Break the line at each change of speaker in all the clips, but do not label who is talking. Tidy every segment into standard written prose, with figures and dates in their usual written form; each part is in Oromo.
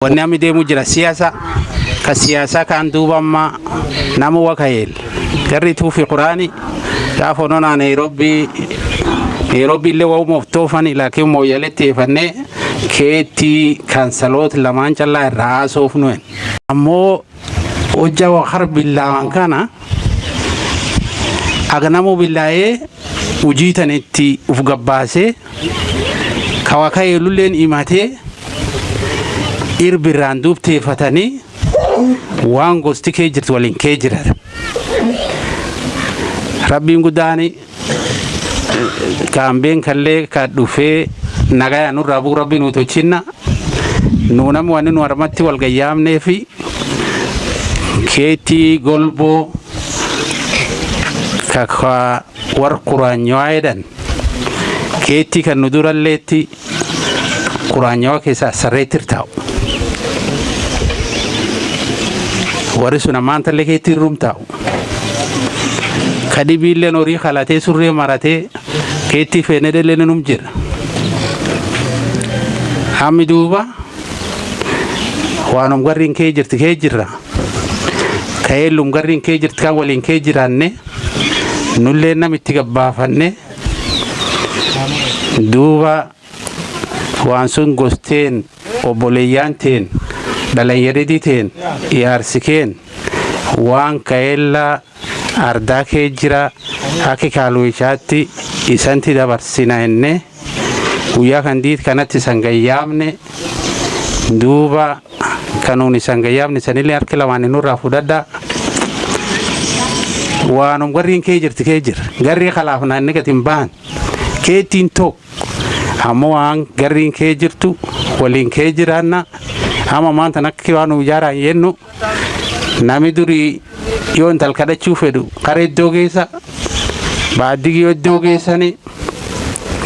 ونعم دي مجرى سياسة كسياسة كان دوبا ما نمو وكيل قريتو في قراني تعرفون نيروبي اللي هو مفتوفني لكن مو يلتي فني كيتي كانسلوت لما نجلا راسو فنوين امو وجا وخرب بالله كان اغنمو بالله وجيتنتي وفغباسه كواكاي لولين ايماتي إربيران دوب تفتني وان غوستي كيجرت ولين كيجرر ربي نقداني كامبين كله كدوفه نجايا نور ربي نوتوشينا نونم وانو نورماتي والقيام نفي كيتي غولبو كخا ورقران يعيدن كيتي كندور الليتي قران يوا كيسا سريتر تاو ورسونا مانتا لكيتي روم تاو كدي بيلن اوري خلاتي سوري مراتي كيتي فيندل لنم جير حمدوبا وانم غارين كيجرت كيجرا كايلوم غارين كيجرت كان ولين كيجرانني نولنا متغبافني دوبا وانسون غوستين وبوليانتين دلايرديتين يارسكين وان كايلا أرداكي جرا أكي كالويشاتي إسانتي دبرسينا إني ويا كنديد كانت سانغيامني دوبا كانوني سانغيامني سنيلي أركلا واني نور رافودادا وانم غرين كيجر تكيجر غري خلافنا إنك تنبان كيتين توك أموان غرين كيجرتو ولين كيجرانا أما ما أنت نكي وانو جارا ينو نامي دوري يون تلكدا تشوفدو قريت دوغيسا بعدي يو دوغيساني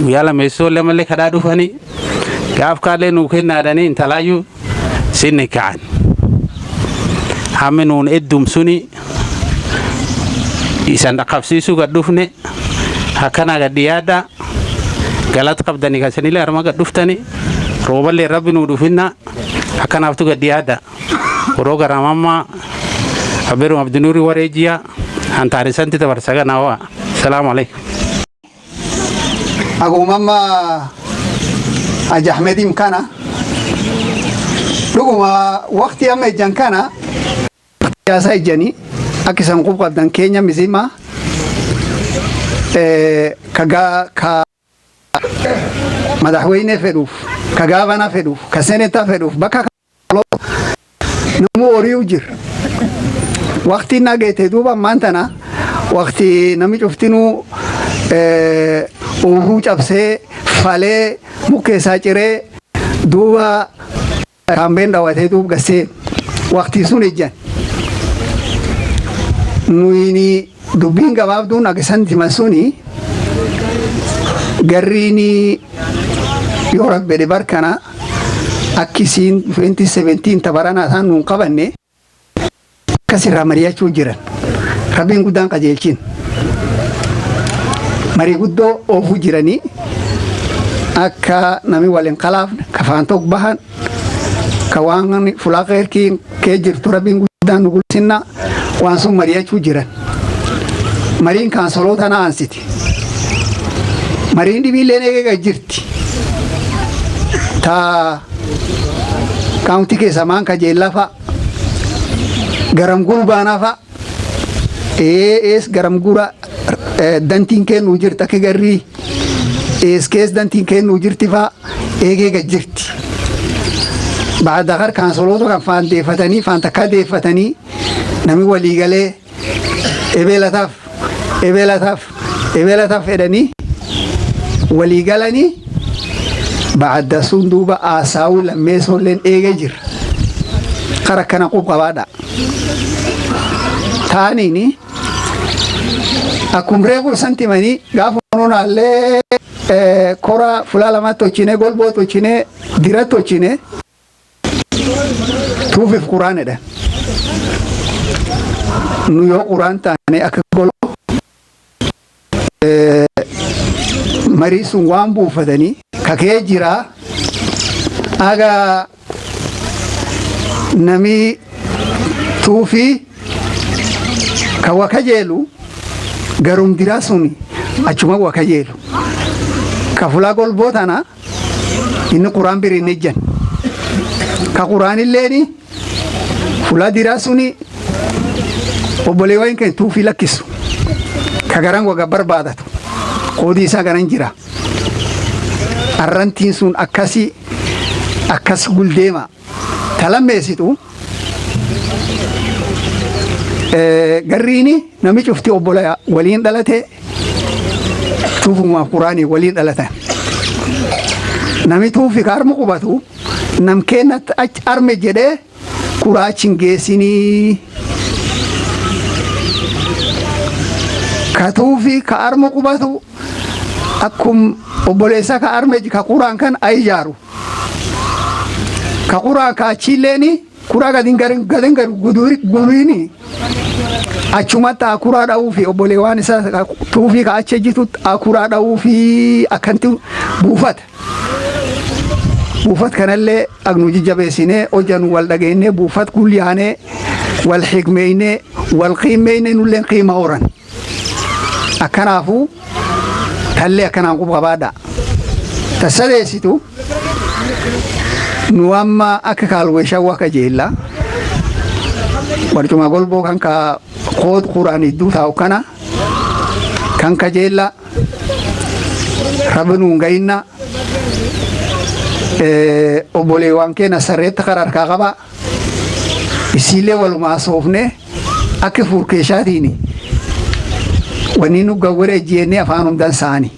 ويالا ميسول لما لك هذا فني كاف كارلين وكنا داني انتلايو سيني كان همنون ادوم سوني يسان قفسيسو قدوفني هكنا قديادا غلط قبدني كسني لي ارما قدوفتني روبل لي ربي نودوفنا هكنا افتو قديادا وروغا راماما أبيرو عبد النور وريجيا أنت عرسانتي تبرسكا نوا السلام عليكم
أقول ماما أحمد إمكانا لقوا وقت يوم الجنكانا يا سيجاني أكيسان قبضة دان كينيا مزيما كا مدحوين فدوف كغافنا فدوف كسنتا فدوف بكا نمو أوريوجر وقتي ناقيت دوبا مانتنا وقتي نمي شفتنو وهو جابسه فالي مكيسا جري دوبا كامبين دواتي دوب غسي وقتي سوني جان نويني دوبين غباب دون اكسان تمسوني غريني يورك بدي باركنا أكيسين 2017 تبرانا ثان نقبني كسر مريا شوجرا ربين قدام كجيلين مري قدو أوفو جراني أكا نامي والين خلاف كفانتوك بحن كوانغني فلاقير كي كجر تربين قدام نقول سنة وانسو مريا شوجرا مرين كان صلوت أنا أنسيتي مرين دي بيليني كجرتي تا كاونتي كي سامان كجيلا فا garam guru bana fa es garam gura dantin ken ujirta ke garri es kes dantin ken ujirti fa ege gajirti بعد غير كان صلوته كان فان ديفتني فان تكاد فتني نمي ولي قاله إبلا تف إدني ولي قالني بعد صندوق آساو لما يسولن إيجر خركنا قوب قوادا ثاني ني أكمل رجل سنتيماني قافون على كورا فلالا ما توچينه غول بو توچينه ديرا توچينه توفي في القرآن ده نيو قرآن تاني أكغول مريسون وامبو فدني كاكي جرا aga nami tuufi ka wakajeelu garum diraa suni achuma wakajeelu ka fulaa golboo tana inni quraan biriin ejjan ka quraan illeeni fulaa diraa suni obboleewwan keenya tuufii lakkisu ka garan waga barbaadatu qoodii isaa garan jira arrantiin sun akkas guldeema talammeessitu garriini nami cufti obbola waliin dhalate tuufumaaf quraanii waliin dhalatan nami tuufi ka arma qubatu nam kennatti ach arme jedhee kuraa achin geessinii ka tuufi ka arma qubatu akkum obboleessa ka arme ka quraan kan ayijaaru ka quraa ka achiilleeni kuraa gadin guduriini achumatti akuraa dha'uufi obboleewwan isaa tuufii ka achi ejjitu akuraa dha'uufi akkanti buufata kanallee agnu jajjabeessinee hojjan wal dhageenyee buufat gulyaanee wal xigmeeynee wal qiimeeynee nulleen qiima horan akkanaafu tallee akkanaan qabaadha tasadeessitu nu amma akka kaalweeshaa waka jeella barcuma golboo kan ka qood quraan idduu taa'u kana kan ka jeella rabnuun gayinna obboleewwan keenya sarreetta karaa harkaa qaba isiillee walumaa soofne akka furkeeshaatiin wanni nu gawwara ejjeennee afaan hundaan sa'anii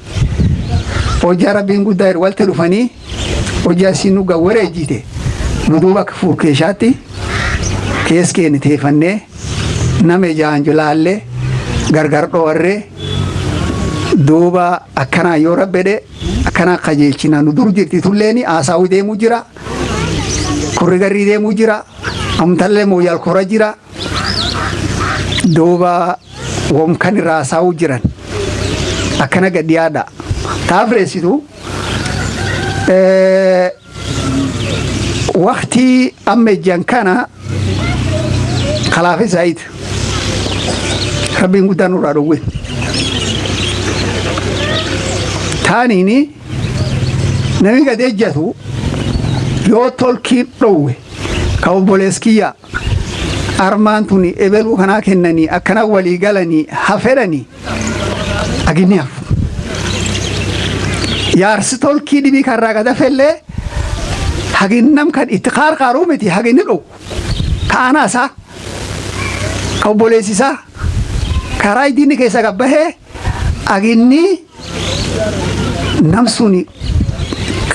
hojjaa rabbiin guddaa walti dhufanii hojjaa isiin nu gawwara ejjite nu duuba akka furkeeshaatti kees keenya teeffannee nama ijaan julaallee gargar dhoorree duuba akkanaa yoo rabbedhe akkanaa qajeelchina nu dur jirti tulleeni haasaawii deemuu jira kurri garrii deemuu jira amtallee mooyyaal kora jira duuba womkan irraa haasaawuu jiran akkana gadhiyaadha taafreessitu waqtii amma ejjan kana kalaafii saayit rabbiin guddaan nurraa dhowwe taaniini nami gad ejjatu yoo tolkiin dhowwe ka obboleeskiyya armaan tuni ebeluu kanaa kennanii akkana walii galanii hafedhanii aginni hafu yaarsi tolkii dhibii karraa gadafellee haginnam kan itti qaarqaaruu miti haginni dhowu ka anaasaa ka obboleessisaa karaa iddiinni keessa gabbahee aginni nam suni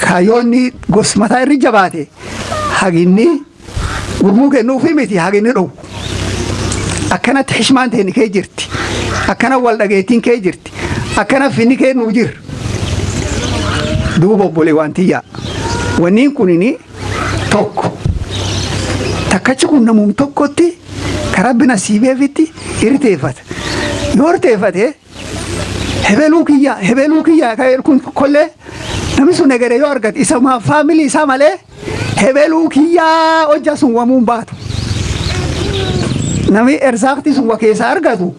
kayoonni gosmataa irri jabaate haginni gurmuu kennuufi miti haginni dhowu akkanatti hishmaan ta'e kee jirti akkana wal dhageettiin kee jirti akkana finni kee nuu jir duuba obboleewwan tiyyaa wanniin kunini tokko takkachi kun namuun tokkotti karabbi nasiibeefitti irteeffata yoo irteeffate hebeluu kiyyaa ka kun kollee namni sun egeree yoo argate isa faamilii isaa malee hebeluu kiyyaa hojja sun wamuun baatu namni ersaaqti sun wakeessa argatu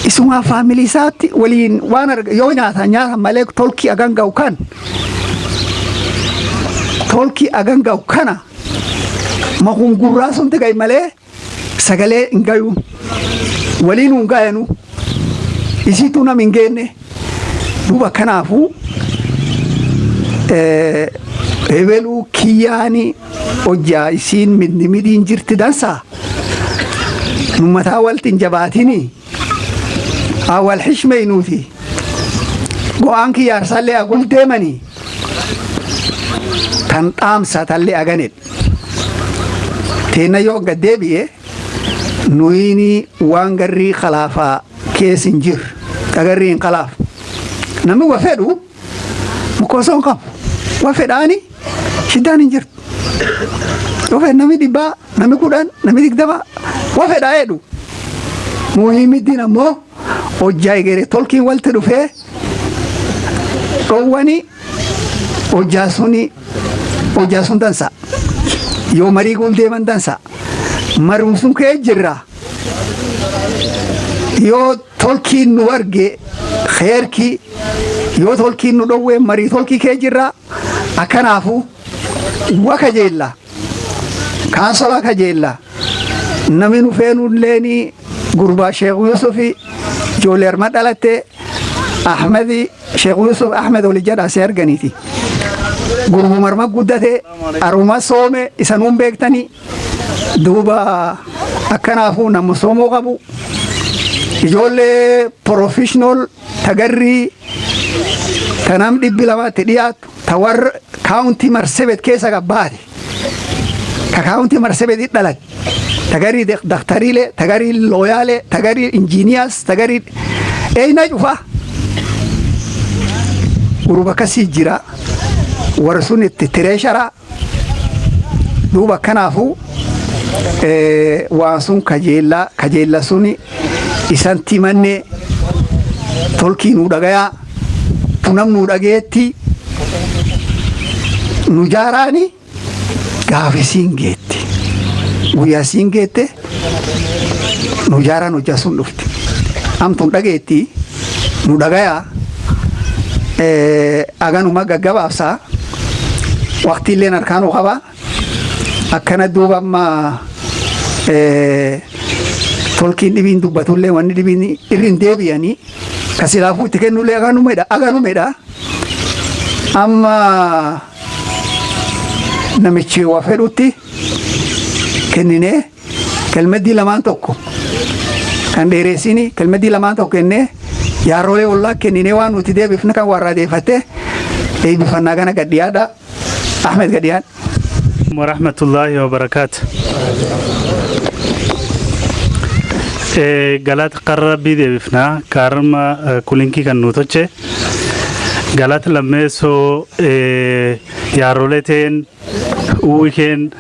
isuma faamilii isaatti waliin waan yoo nyaatan malee tolkii aganga'u kan tolkii aganga'u kana makuun gurraa sun tigay malee sagalee hin gayu waliin hin gaayanu isiitu nam hin geenne duuba kanaafu hebeluu kiyyaani hojjaa isiin midiin jirti dansaa nummataa waltiin jabaatinii awwal hishmeynuuti go'aan kiyyaarsaallee agul deemanii tan dhaamsa tallee aganedha teenna yoo gad deebi'e nuyini waan garrii khalaafaa kees hin jirre agarrii hin khalaaf namni wa fedhu mukoosoon qabu wa fedhaani shiddaan hin jirtu yoo fedhu namni dhibbaa namni 10 namni 20 wa fedhaa jedhu muhiimiddiin ammoo hojjaa egeree tolkiin walti dhufee dhowwani hojjaa sun dansa yoo marii guuldee mandansa marumsun kee jirra yoo tolkiin nu arge kheerki yoo tolkiin nu dhowwee marii tolkii kee jirra akkanaafu waka jeella kaansola ka jeella namni nu feenulleeni gurbaa Sheekh Yusufi ijoollee arma dhalatte Ahmedi Sheekh Yusuf Ahmed oli jedha si arganiiti gurbu marma guddate aruma soome isanuun beektani duuba akkanaafu nama soomoo qabu ijoollee professional tagarrii tanam 200 dhiyaatu tawar county Marsabit keessa qabbaate ka county Marsabit dhalat tagarii daktariile tagarii looyaale tagarii engineers tagarii eeyna cufa guruba kasii jira warsun itti treeshara duuba kanaafu waan sun kajeella suni isan timanne tolkii nu dhagayaa tunam nu dhageetti nu jaaraani gaafisiin geetti guyyaa siin geette nu jaaraan hojjaa sun dhufti amtun dhageetti nu dhagayaa aganuma gaggabaabsaa waqtiilleen harkaanuu qaba akkana duuba amma tolkiin dhibiin dubbatullee wanni dhibiin irrin deebi'anii kasilaafuu itti kennullee aganumedha amma namichi waa fedhutti kennine kelmeddii lamaan tokko kan dheereessini kelmeddii lamaan tokko kennee yaaroolee ollaa kennine waan nuti deebifne kan warraa deeffatte eebbifannaa kana gadhiyaadha Ahmed gadhiyaan
warahmatullahi wabarakatuh galat qarrabii deebifnaa kaarma kulinkii kan nuutoche galat lammeessoo yaarooleteen uwikeen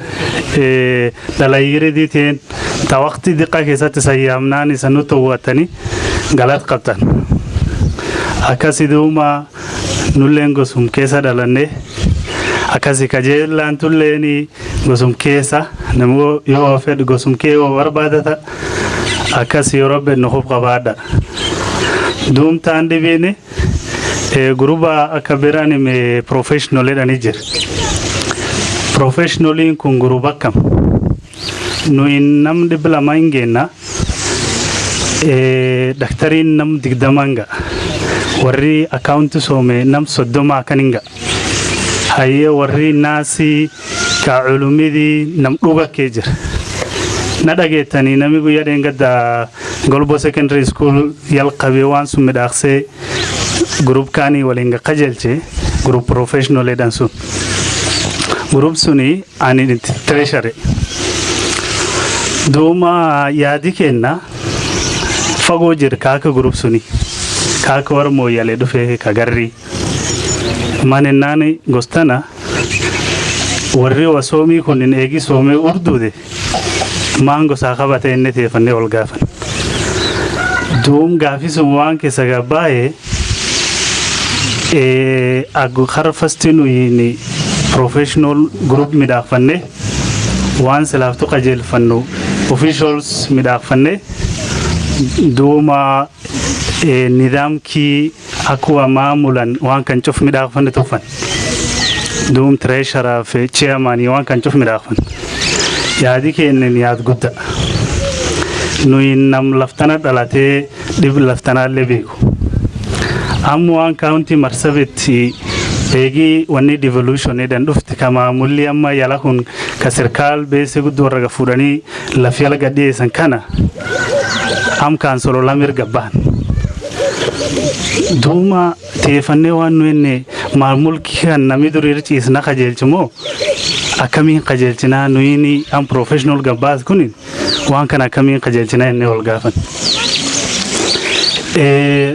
dhalayyiridii ta waqti diqaa keessatti sayyaamnaan isa nu towwattanii galat qabtan akkasi duuma nulleen gosum keessa dhalanne akkasi kajeellaan tulleeni gosum keessa namoo yoo fedhu gosum kee yoo barbaadata akkasi yoo rabbe nu hub qabaadha duumtaan dhibiini guruba akka biraan me professionalidhani jir professionaliin kun guruba akkam nu nam diploma ingeenna daktariin nam 20 warri account soome nam 30 kaninga haye warri naasi ka culumidii nam dhuga kee jir na dhageetanii nami guyyaa dheengadda Golbo Secondary School yalqabee waan sun midhaaqsee group kaanii waliin qajeelche group professional edhan sun group suni ani treasury duuma yaadi kenna fagoo jir kaaka group suni kaaka war mooyyalee dhufee ka garrii manennaani gostana warri wasoomii kunin eegi soomee urduude maango saa qabate inni teeffannee ol gaafan duum gaafisum waan keessa gabbaa'ee agu kharfastinu yini professional group midhaaqfanne waan silaaftu qajeelfannu officials midhaaqfanne duuma nidaamkii akkuma maamulan waan kan cuf midhaaqfanne tuffan duum treasurer fi chairman waan kan cuf midhaaqfan yaadi kennen yaad gudda nuyi nam laftana dhalatee dhib laftanaallee beeku ammoo waan county Marsabit eegi wanni devolution edan dhufti kama mulli amma yala kun ka sirkaal beese guddu warra fuudhanii lafyala gadhiyeessan kana am kaansolo lamir gabbaan duuma teeffannee waan nu enne maamulki kan nami durii ciisna qajeelchumoo akkamiin qajeelchinaa nuyini am professional gabbaas kunin waan kana akkamiin qajeelchinaa enne ol gaafan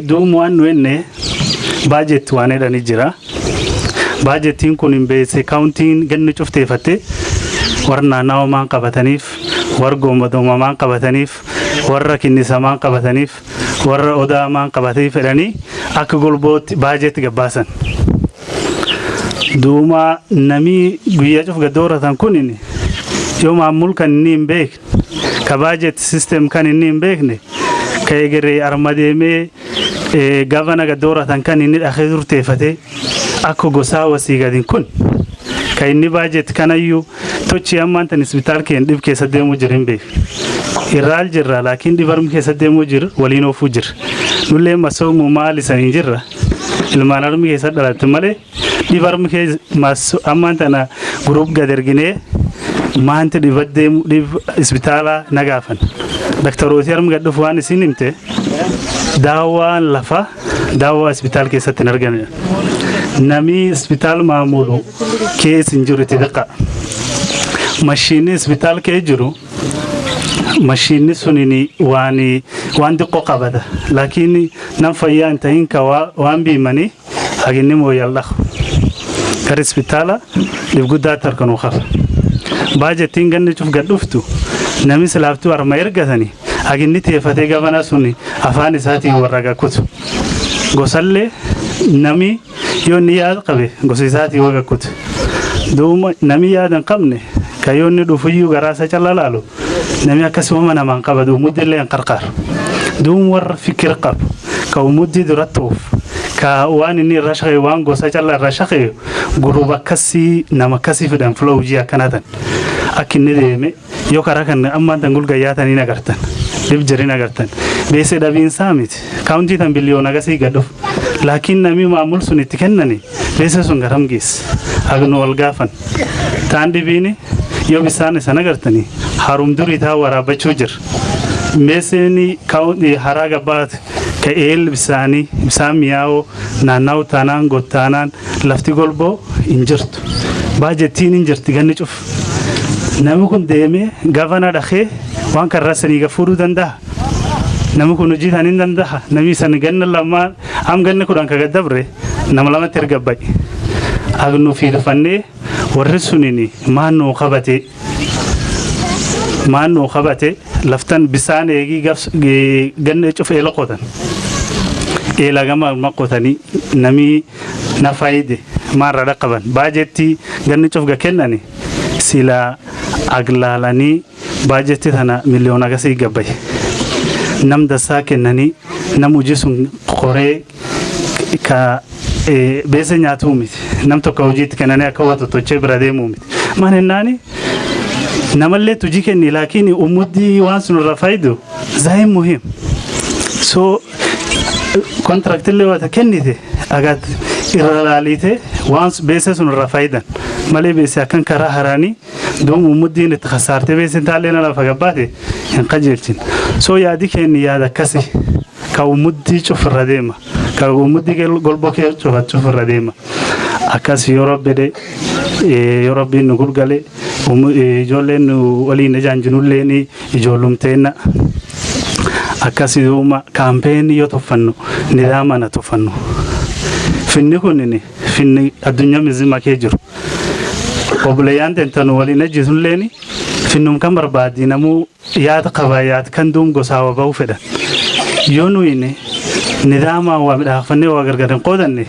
duuma waan nu enne budget waan edhani jira budgetiin kun hin beese countiin ganni cufteeffatte warra naannawaa maan qabataniif warra goommadoomamaan qabataniif warra kinnisamaan qabataniif warra odaamaan qabatanii fedhanii akka golbootti budget gabbaasan duuma namii guyyaa cuf gaddooratan kunin يوم عمول كان نيم بيك كباجت سيستم كان نيم بيكني كيجري أرماديمي غافانا قدورة كان نيل أخير تيفتي أكو غسا وسيغادين كن كايني باجت كان يو توتشي أمان تنسبتال كين ديب كيسا ديمو جرين بيك إرال جرى لكن ديبارم كيسا ديمو جر ولينو فجر نولي مسو ممالي سنين جرى المانارم كيسا دلات مالي ديبارم كيس مسو أمان تنا جروب قدرجيني ما أنت ديبدي ديب إسبتالا نجافن دكتور وثيرم قد فوان سينمته داوا لفا داوا إسبتال كيسة تنرجعني نامي إسبتال معمولو كيس إنجوري تدقى ماشيني إسبتال كيجرو ماشيني سنيني وان دقو قبضة لكن نفيا أنتين كوا وان بيماني أجني مو يلا كار إسبتالا لبقول داتر كانوا خف باجة تينغن نشوف قدوفتو نامي سلافتو أرمير قثني أجني تيفتي غفنا سوني أفاني ساتي ورقة كتو غسالة نامي يوني ياد قبي غسي ساتي ورقة كتو دوم نامي ياد قبني كيوني دفيو غراسة جلالالو نامي أكسو ما نمان قبضو مدلة ينقرقار دوم ور فكر قب كو مدي درتوف كوان إني رشقي وان غسا جلال رشقي غروبا كسي نما كسي فدان فلو جيا كناتن أكيد نديمه يو كراكن أما تنقول جياتني نقرتن لبجري نقرتن بس دابين سامت كاونتي تنبليون أجسي قدوف لكن نمي معمول سني تكنني بس سنغرام جيس أغنو الغافن تاندي بيني يو بسانة سنقرتني هاروم دوري تا ورا بچوجر مسني كاونتي هراغ بات كأيل بساني بسامياو ناناو تانان غوتانان لفتي قلبو إنجرت باجتين إنجرت غني شوف نمكن ديمه غافنا دخه وان كرسني غفورو دنده نمكن نجي ثاني دنده نمي سنغن لما ام غن كودان كغدبره نملما ترغباي اغنو في دفني ورسونيني ما نو خبته لفتن بسان يجي غن شوف القوتن إلى جمال مقوتني نمي نفايده ما رقبان باجتي غن شوف غكنني سلا أغلالني باجتي ثنا مليون أغسي جباي نم دساكنني نم وجسون قري كا بيسني أتومي نم تكوجيت كنني أكوات توجه برادي مومي ما هناني نملة تجيكني لكن أمودي وانسون رفايدو زي مهم so contract اللي واتكني ذي أقعد إرلاليته وانس بيسسون رفايدن مالي بيسا كان كرا هراني دوم ومدي نتخسارته بيسن تعلينا لفقباتي ينقجلتين سو يادي كيني يادا كسي كاو مدي شوف الرديمة كاو مدي قلبوكي شوف الرديمة أكاسي يوربي نقول قالي جولين ولي نجان جنوليني جولوم تينا أكاسي دوما كامبين يوتوفنو نظامنا توفنو فيني كونني فيني الدنيا مزيما كيجر وبليان تنتنو ولي نجيزون ليني فينهم كم بربادي نمو ياد قبايات كان دوم قصاوة باوفدا يونويني نظاما ومدافني وغرغرين قودني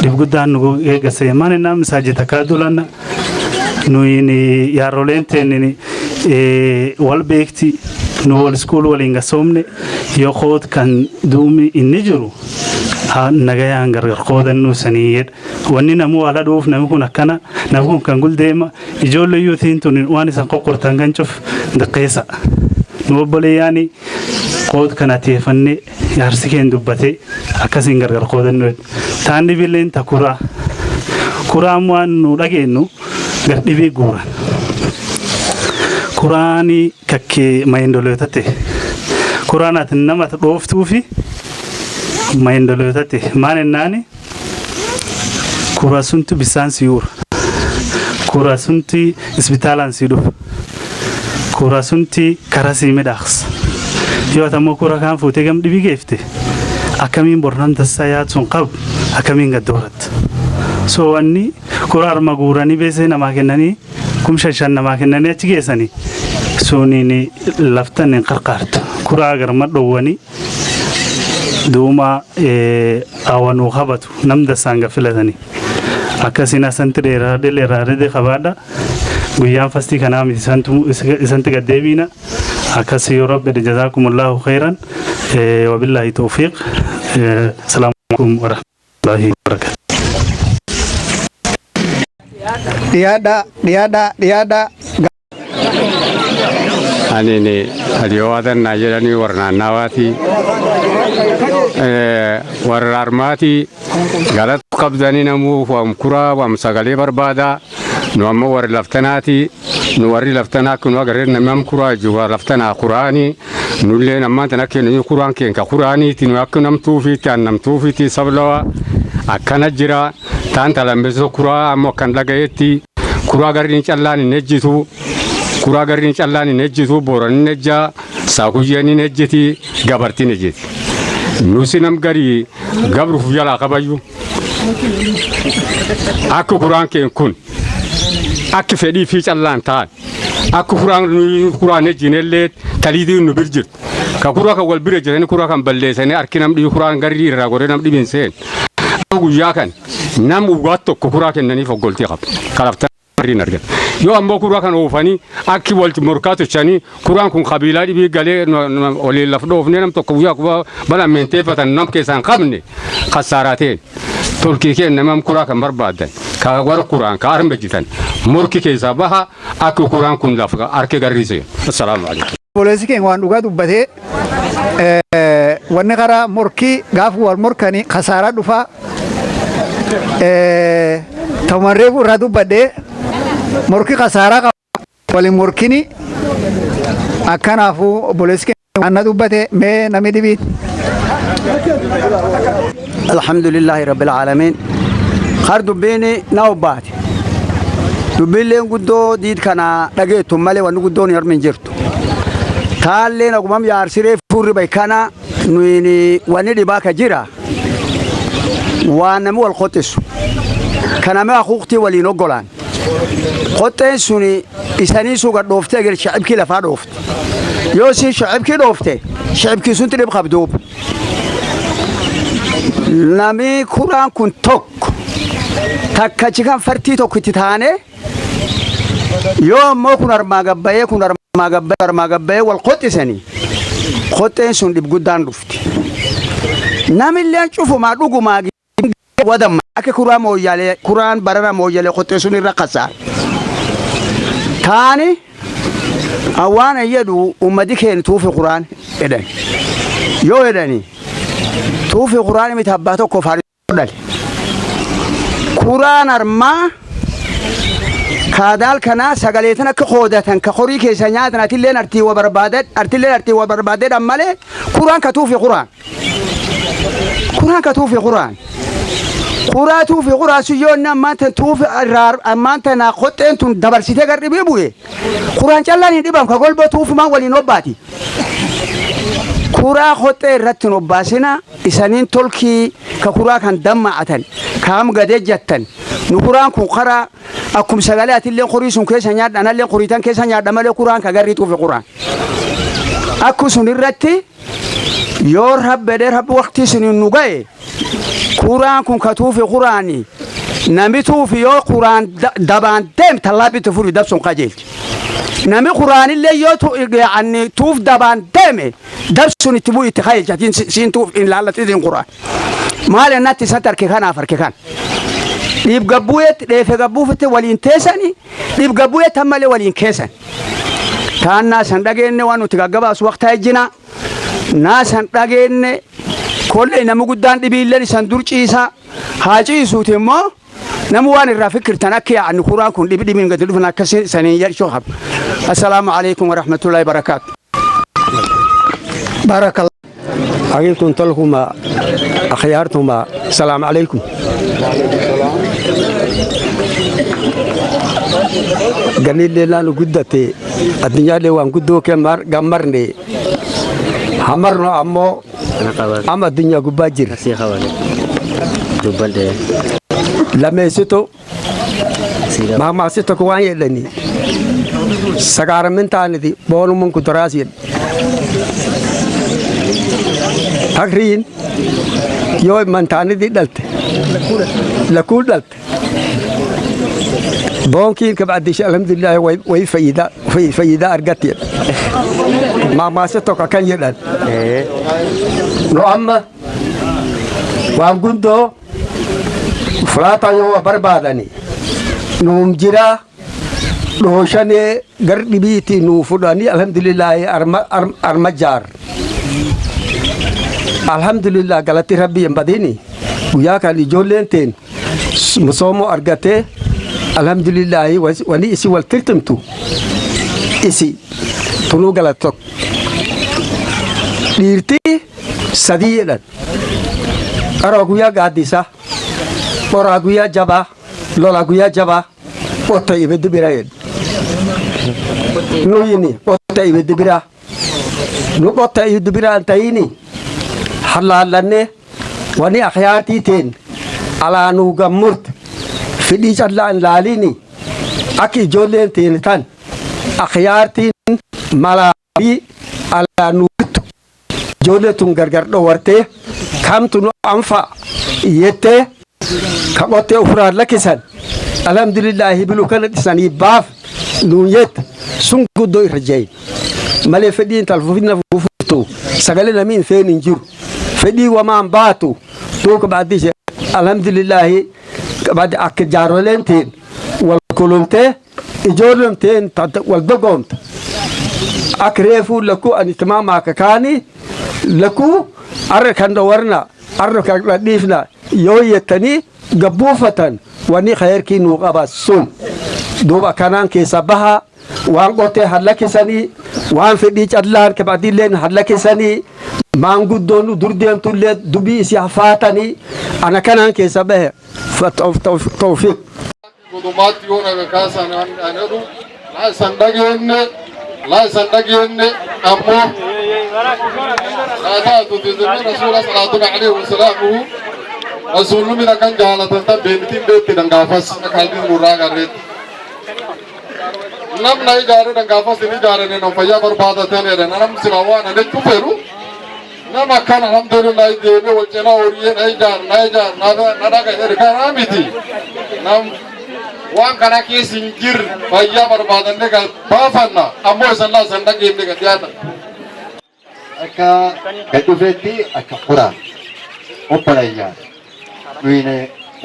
دبقودان نقو إيقاسي ماني نام ساجي تكادو لنا نويني يارولين تنيني والبيكتي نوال سكول والإنجا سومني يخوض كان دومي النجرو نجاي عنقر قودا نوسانير واني نمو على دوف نمكون أكنا نمكون كنقول ديما يجول يوثين تونين واني سنقوقر تنجان شوف دقيسة نوبلي يعني قود كانت يفني يارسكين دبتي أكاسين غرغر قودا نوت تاني بيلين تكورا كورا موان نولاجينو غردي بيغورا كوراني ككي ما يندلوتاتي كورانا تنما تروف توفي ما يندلوتاتي ما نناني كورا سنتو بسان سيور كورا سنتي اسبيتالان سيدو كورا سنتي كراسي مداخس يو تمو كورا كان فوتي كم دبي كيفتي أكمين برنامج تسايات سنقب أكمين قدورت سو أني كورا أرمغوراني بيسنا ما كنني كم شاشان ما كنني أتجيسني سونيني لفتن انقرقارت كورا أجر مدواني دوما أوانو خبطو نمد سانغ فلتني أكاسينا سنتري رادي لرادي خبادا guyyaan fastii kanaa miti isanti gaddeebiina akkas yoo rabbi jazaakumullahu khairan wabillahi tawfiq assalamu alaikum warahmatullahi wabarakatuh.
Diada
anini adiyowadan najerani warnanawati wararmati galat qabdani namu wam kura wam sagale barbada no amma war laftanati no wari laftana kuno garer namam kura juwa laftana qurani nulle namma tanake no quran ken ka qurani tinu akunam tufi tan nam tufi ti sablawa akana jira tan talambeso kura ammo kan lagayetti kura garin challani nejjitu kura garin challani nejjitu boran nejja sakujani nejjiti gabarti nejjiti nusinam gari gabru yala qabayu akku quran ken kun akki fedi fi challan tan akku quran nejjinelle talidi no birjir ka kura ka wal bire jeni kura kan balle sene arkinam di quran gari ra gore nam dibin sen agu yakan nam ugatto kura ken nani fogolti qab kalafta rinarga yo ambo kura kan ofani akki wolti morkato chani quran kun qabila di bi gale oli lafdo ofne nam to kuya ko bala mente patan nam ke san qabne khasaraten turki ken nam kura kan barbadan ka war quran ka arme jitan morki ke sabaha akku quran kun lafga arke garise assalamu alaikum
polisi ken wan duga dubbate wanne qara morki gafu wal morkani khasara dufa tamarrefu radu bade morki khasara wali morkini akanafu polisi ken anna dubbate me namidibi
alhamdulillahi rabbil alamin khar dubbini nawbat dubbileen guddoo diid kana dhageettu malee wanni guddoon yarmin jirtu taalleen agumam yaarsiree furri baykana nuyini wanni dhibaa ka jira waan nami wal qoxisu kaname haquuqtii waliin oggolaan qoxeen suni isanii suga dhoofte agar shacibkii lafaa dhoofte yoo si shacibkii dhoofte shacibkii sunti dhib qabduub nami kuraan kun tokko takkachi kan fartii tokko itti taane yoo ammoo kun armaa gabbayee wal qoxisanii qoxeen sun dhib guddaan dhufti namilleen cufumaa dhugumaa wadamma akka kuraan barara mooyyalee qoxee sun irra qasaar taani awwaana jedhu ummati keenya tuufi kuraan edhan yoo edhanii tuufi kuraan miti abbaa tokko faarisuu dhale kuraan armaa kaadaal kana sagaleetan akka qoodatan ka horii keessa nyaatan atilleen artii wa barbaadeedhaan malee kuraan ka tuufi kuraan kuraa tuufi kuraan sun yoo inni ammaanta tuufi ammaanta naa qoxeen tun dabarsitee garribii bu'e kuraan callaan hin dhibamu ka golboo tuufumaan waliin obbaati kuraa qoxee irratti hin obbaasina isaniin tolkii ka kuraa kan damma'atan kaam gadee jattan nu kuraan kun karaa akkum sagalee atilleen horii sun keessa nyaadha analleen horiitan keessa nyaadha malee kuraan ka garrii tuufi kuraan akku sun irratti yoo rabbi waqtii sun nu ga'e kuraan kun ka tuufi kuraani nami tuufi yoo kuraan dabaan deem tallaabitti furi dabsun qajeelti nami kuraanillee yoo tuuf dabaan deeme dabsun itti bu'u itti qajeelchatiin siin tuuf in laallatiin kuraan maal ennatti isatti harke kanaaf harke kan dhiib gabbuuyetti dheefe gabbuufitti waliin teessanii dhiib gabbuuyetti ammallee waliin keessan taannaa san dhageenne waan nuti gaggabaasu waqtaa ejjina naa san dhageenne kollee namu guddaan dhibiilleen isan dur ciisaa haa ciisuuti immoo namu waan irraa fikirtan akka yaa'anni kuraan kun dhibiin gadi dhufan akka saniin jedhuu qaba assalaamu alaikum warahmatullahi wabarakaatu
barakallah
عليكم تلكم أخيارتم السلام عليكم قليل لنا نقدتي الدنيا اللي وان قدو كمار قمرني حمرنا أما الدنيا قباجر لما يسيتو ما سيتو كوان يلني سكار من تاني دي بولو من كتراسي تقرين يوم من تاني دي دلت لكول دلت بونكين كبعد شيء الحمد لله وي فايدة أرجعتي ما ستوكا كان يلان نو أما وام كنتو فلاتا يو بربادني نو مجرا نو شاني غردي بيتي نو فداني الحمد لله أرمجار الحمد لله قالت ربي ينبديني وياك اللي جولنتين مسومو أرجعتي الحمد لله وني إسي والتلتمتو إسي تنو غلطك ديرتي سديلا أراغويا غاديسا أراغويا جبا لولاغويا جبا أوتا يبد برايد نويني أوتا يبد برا نو أوتا يبد برا أنتيني حلالني وني أخياتي تين على نوغا مرت فدي جلان لاليني أكي جولين تينتان أخيارتين ملابي على نوت جولتون غرغر دورتي كم تنو أنفع يتي كموتي أفراد لكسان الحمد لله بلو كانت ساني باف نويت سنكو دوي رجاي مالي فدين تلفوفين فوفتو سغالنا مين فين نجير فدي ومان باتو توك بعديش الحمد لله بعد أكجارولين تين والكلمتين إجولمتين والدقومت أكريفو لكو أن تمام كاني لكو أركان دورنا أركان لطيفنا يويتني قبوفة واني خير كي نوغابا سون دوبا كانان كي سبها وان قوتي حلقي ساني وان فديج أدلان كبادي لين حلقي ساني مان قدونو دردين تولي دبي سيحفاتني أنا كانان كي سبها فتوفيق
قدومات يونا كاسا نانيرو لا سندقين أمو لا تأتوا تزمين رسول الله صلى الله عليه وسلم رسول من كان جالة تنتبهتين بيت دنقافس نكالدين مراغ ريت نم ناي جاري دنقافس ني جاري نم فيا بربادة تاني نم سلاوانا نتوفيرو نم أكان الحمد لله جيبه وجنا أوريه ناي جار نادا كير كرامتي نم وان كنا كي سنجر فيا بربادة نكال بافنا أمو سلا سندقين نكال
akka gadufeetti akka qura obboleeyyaa nuyine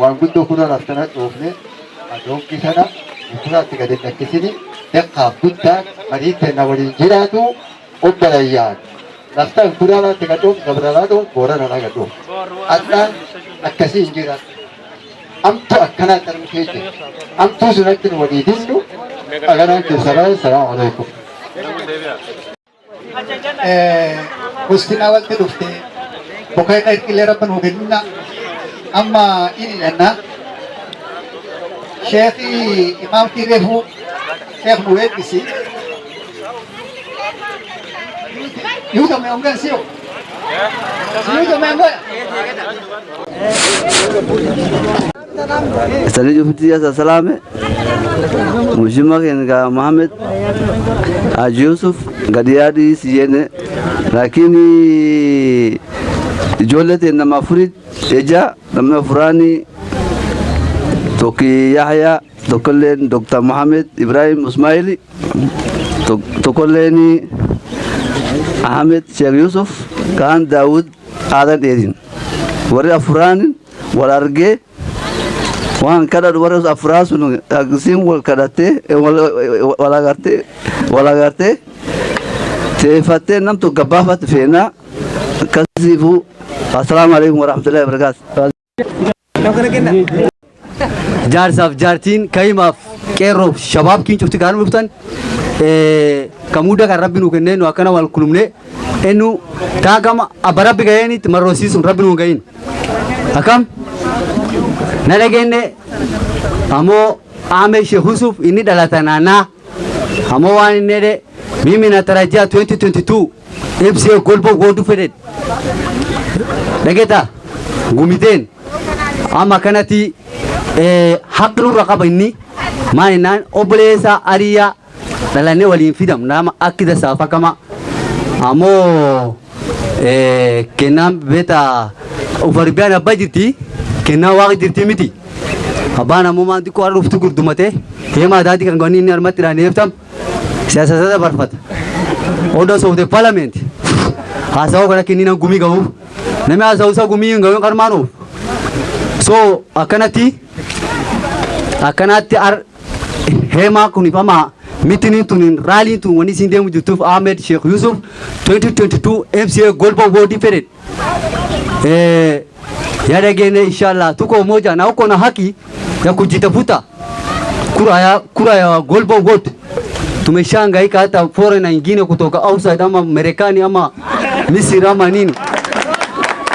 waan guddoo kuna raftana dhoofne adoonki sana kuraatti gadi dhakkisini deqqaaf guddaan mariitteenna waliin jiraatu obboleeyyaan raftaan kuraanaatti gadhoof gabralaadhoon booranana gadhoof adhaan akkasii hin jiran amtu akkanaa tarmkee jira amtuu sunatti nu walii dinnu aganaan keessa baay'ee salaamu alaikum
Mustina walte dufte bokai kai kilera panu genna amma ini lana Sheikh Imam Tirehu Sheikh Nuwet isi yuto me ongan sio yuto me ongan
Salut Joufti salame Mujima kenga Mohamed Haji Yusuf Gadiadi siyene lakini jolete na mafurid eja na furani toki Yahya tokolen Dr. Mohamed Ibrahim Ismaili tokoleni Ahmed Sheikh Yusuf kan Daud Adan Edin wari afurani walarge وان كذا دورس أفراس ونقسم والكذاته ولا غرته تفتح نم تو قبافة فينا كسيفو السلام عليكم ورحمة الله وبركاته جار صاف جارتين كايما كيرو شباب كين شفت كانوا بفتن كمودا كربي نوكنن وكنا والكلمنة إنه تاكم أبرب بيجاني تمرسيس ربي نوكين أكم nalagenne amo ame Sheikh Yusuf ini dalatanana amo wanine mimi natarajia 2022 FCA golbo godu feded dageta gumiten ama kanati haqlu raqaba inni mainan oblesa ariya dalane walin fidam nama akida safa kama amo kenam beta ufarbiana bajiti kena waqti dirti miti abana mo manti ko aruftu gurdumate Hema adadi kan goni ni armati la neftam. Siasa barfat. Order of the parliament. Hasaw kana kinina gumi gahu. Nami hasaw gumi gahu karmanu. So akanati ar hema kunifama meeting tunin rally tu wani sindemu Yusuf Ahmed Sheikh Yusuf 2022 MCA Gold Award different. Yale gene inshallah tuko moja na uko na haki ya kujitafuta kura ya Gold Award. Tumeshangaika hata foreigner nyingine kutoka outside ama Marekani ama Misri ama nini.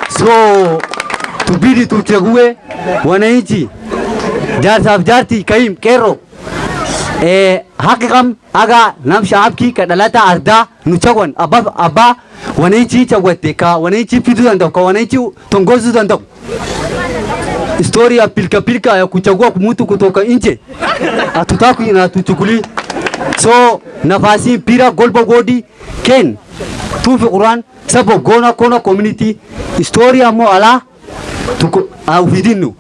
So tubidi tuchague wananchi jarti kaim kero hakikam aga nam shaabki kadalata arda nuchawan abba wananchi chagwate ka wananchi fidu dandau ka wananchi tongozu dandau story ya pilka ya kuchagua mtu kutoka nje atutaku na tuchukuli. So nafasi pira Gold Award ken tufi Quran sabo gona community story amo ala tuko au vidinu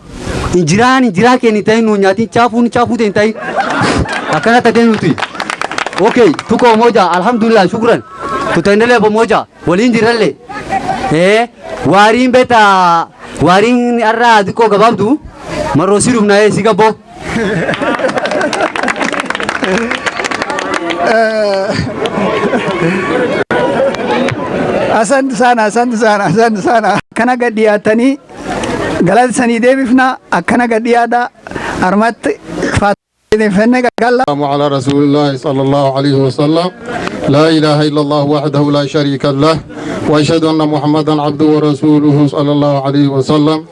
injira ke ni tainu nyati chafu tentai akana tatenu tu. Okay, tuko moja alhamdulillah shukran. Tutaendelea pamoja walinjiralle warin beta warin arra diko gababdu marosiru na sigabo.
Asante sana kana gadiyatani galal sani devifna akana gadiyada armat
السلام على رسول الله صلى الله عليه وسلم. لا إله إلا الله وحده لا شريك له وأشهد أن محمدا عبده ورسوله صلى الله عليه وسلم.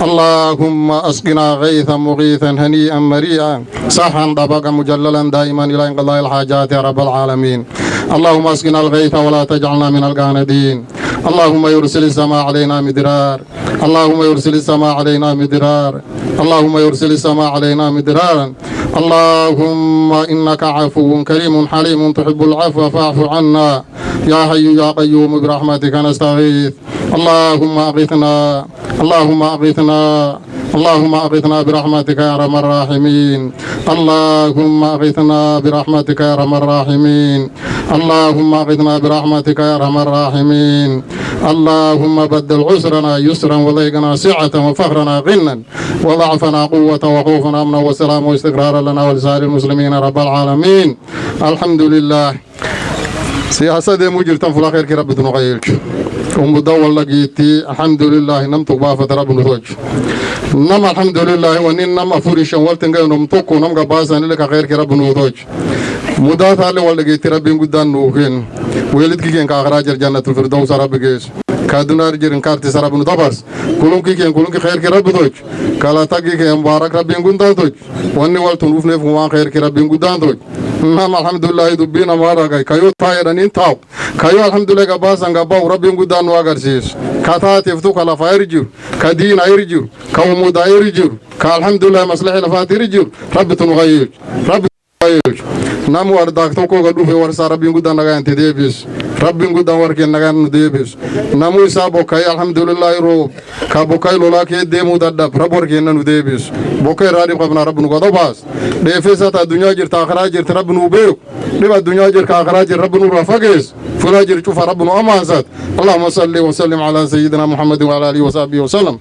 اللهم أسقنا غيثا مغيثا هنيئا مريئا صحا طبقا مجللا دائما إلى انقضاء الحاجات يا رب العالمين. اللهم اسقنا الغيث ولا تجعلنا من القانطين. اللهم يرسل السماء علينا مدرار. اللهم يرسل السماء علينا مدرار. اللهم يرسل السماء علينا مدرارا. اللهم إنك عفو كريم حليم تحب العفو فاعف عنا يا حي يا قيوم برحمتك نستغيث. اللهم أغثنا اللهم أغثنا اللهم أغثنا برحمتك يا أرحم الراحمين. اللهم أغثنا برحمتك يا أرحم الراحمين. اللهم أغثنا برحمتك يا أرحم الراحمين. اللهم بدل عسرنا يسرا وضيقنا سعة وفخرنا غنا وضعفنا قوة وخوفنا أمنا وسلام واستقرارا لنا ولسائر المسلمين رب العالمين. الحمد لله. سياسة مجرد فلا خير رب تنغيرك ومدول لقيتي الحمد لله نمت بافة رب نتوج نم الحمد لله ونين نم فريشا والتنقى نمتوك ونم قباسا لك خير رب نتوج مدات على ولقيتي ربي قدان نوخين ويلد كيكين كاخراج الجنة الفردوس رب قيس كادونا رجرين كارتي سرب نتبرس كلهم كيكين كلهم خير رب توج كالا تاكي كي مبارك ربي قدان توج واني والتنوف نفهم خير ربي قدان توج نعم الحمد لله دبينا مارا كايو تايرن انتاو كايو الحمد لله كباسا كباو ربي قدان واغرسيس كاتات يفتوك على فايرجور كدين ايرجور كومودا ايرجور كالحمد لله مصلحة لفاتيرجور رب تنغير رب تنغير نام ورداك توكو قدو في ورسا ربي قدان نغان تديبس ربي قدان وركين نغان نديبس نامو يسابو كاي الحمد لله روب كابو كاي لولاكي ديمو دادب رب وركين نديبس بوكي رادي قبنا رب نغضو باس ديفيسة الدنيا جرت آخرا جرت رب نوبيوك لما الدنيا جرت آخرا جرت رب نرفقس فلا جرت شوف رب نؤمانسات. اللهم صل وسلم على سيدنا محمد وعلى آله وصحبه وسلم.